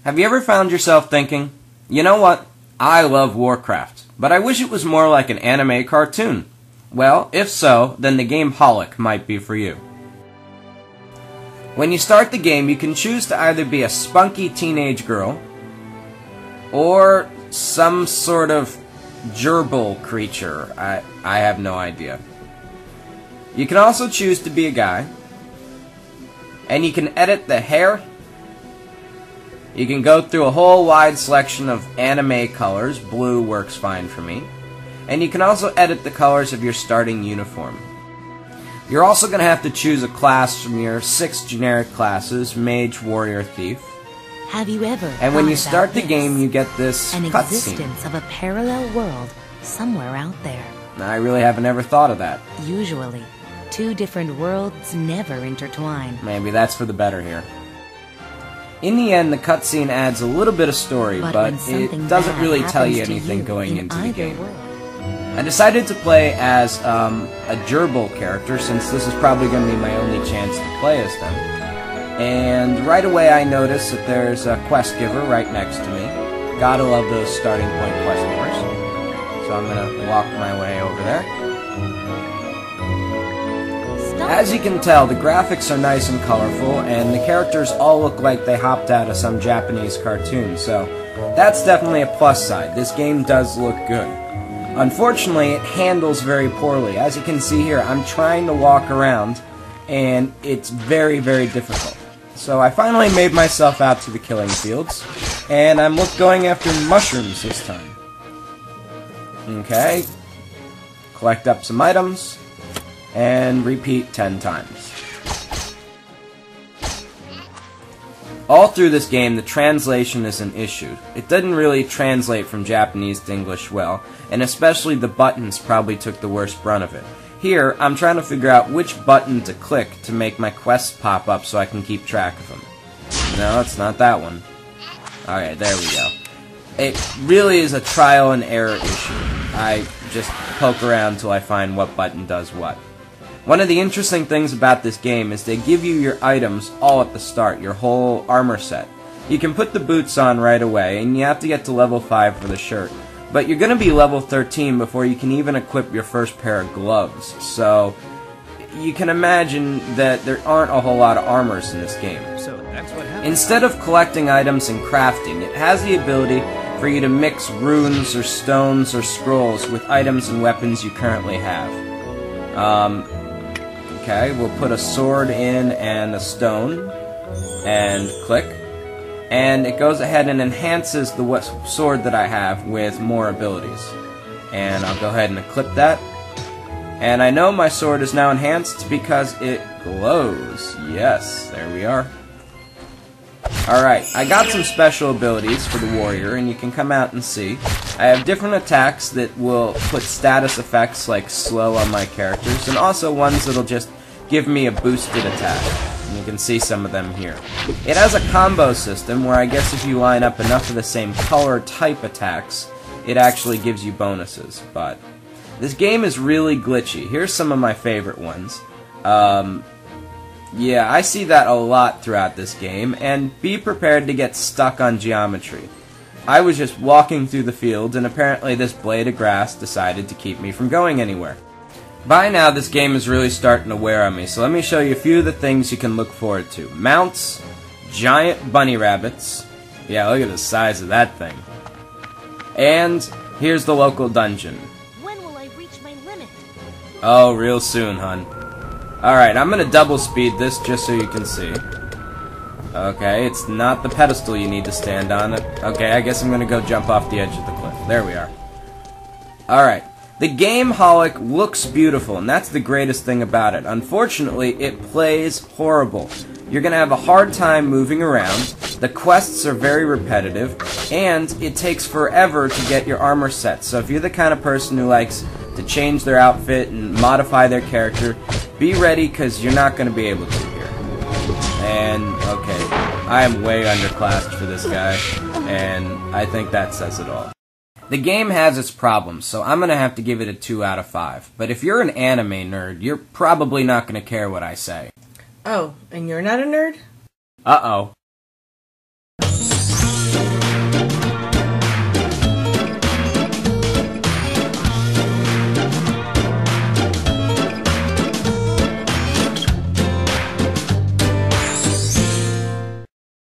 Have you ever found yourself thinking, you know what, I love Warcraft, but I wish it was more like an anime cartoon? Well, if so, then the game Holic might be for you. When you start the game, you can choose to either be a spunky teenage girl, or some sort of gerbil creature. I have no idea. You can also choose to be a guy, and you can edit the hair. You can go through a whole wide selection of anime colors. Blue works fine for me. And you can also edit the colors of your starting uniform. You're also going to have to choose a class from your 6 generic classes: Mage, Warrior, Thief. Have you ever And when you start the game, you get this an cutscene. existence of a parallel world somewhere out there? I really haven't ever thought of that. Usually, 2 different worlds never intertwine. Maybe that's for the better here. In the end, the cutscene adds a little bit of story, but it doesn't really tell you anything going into the game. I decided to play as a gerbil character, since this is probably going to be my only chance to play as them. And right away I noticed that there's a quest giver right next to me. Gotta love those starting point quest givers. So I'm going to walk my way over there. As you can tell, the graphics are nice and colorful, and the characters all look like they hopped out of some Japanese cartoon, so that's definitely a plus side. This game does look good. Unfortunately, it handles very poorly. As you can see here, I'm trying to walk around, and it's very, very difficult. So I finally made myself out to the killing fields, and I'm going after mushrooms this time. Okay. Collect up some items. And repeat 10 times. All through this game, the translation is an issue. It didn't really translate from Japanese to English well, and especially the buttons probably took the worst brunt of it. Here, I'm trying to figure out which button to click to make my quests pop up so I can keep track of them. No, it's not that one. Alright, there we go. It really is a trial and error issue. I just poke around until I find what button does what. One of the interesting things about this game is they give you your items all at the start, your whole armor set. You can put the boots on right away, and you have to get to level 5 for the shirt. But you're going to be level 13 before you can even equip your first pair of gloves, so you can imagine that there aren't a whole lot of armors in this game. So that's what happened. Instead of collecting items and crafting, it has the ability for you to mix runes or stones or scrolls with items and weapons you currently have. Okay, we'll put a sword in and a stone, and click, and it goes ahead and enhances the sword that I have with more abilities. And I'll go ahead and equip that, and I know my sword is now enhanced because it glows. Yes, there we are. Alright, I got some special abilities for the warrior, and you can come out and see. I have different attacks that will put status effects like slow on my characters, and also ones that'll just give me a boosted attack. And you can see some of them here. It has a combo system where I guess if you line up enough of the same color type attacks, it actually gives you bonuses. But this game is really glitchy. Here's some of my favorite ones. Yeah, I see that a lot throughout this game, and be prepared to get stuck on geometry. I was just walking through the field, and apparently this blade of grass decided to keep me from going anywhere. By now, this game is really starting to wear on me, so let me show you a few of the things you can look forward to. Mounts, giant bunny rabbits. Yeah, look at the size of that thing. And here's the local dungeon. When will I reach my limit? Oh, real soon, hun. Alright, I'm gonna double speed this just so you can see. Okay, it's not the pedestal you need to stand on. Okay, I guess I'm gonna go jump off the edge of the cliff. There we are. Alright, the game Holic looks beautiful, and that's the greatest thing about it. Unfortunately, it plays horrible. You're gonna have a hard time moving around, the quests are very repetitive, and it takes forever to get your armor set. So if you're the kind of person who likes to change their outfit and modify their character, be ready, because you're not going to be able to here. And, okay, I am way underclassed for this guy, and I think that says it all. The game has its problems, so I'm going to have to give it a 2 out of 5. But if you're an anime nerd, you're probably not going to care what I say. Oh, and you're not a nerd? Uh-oh.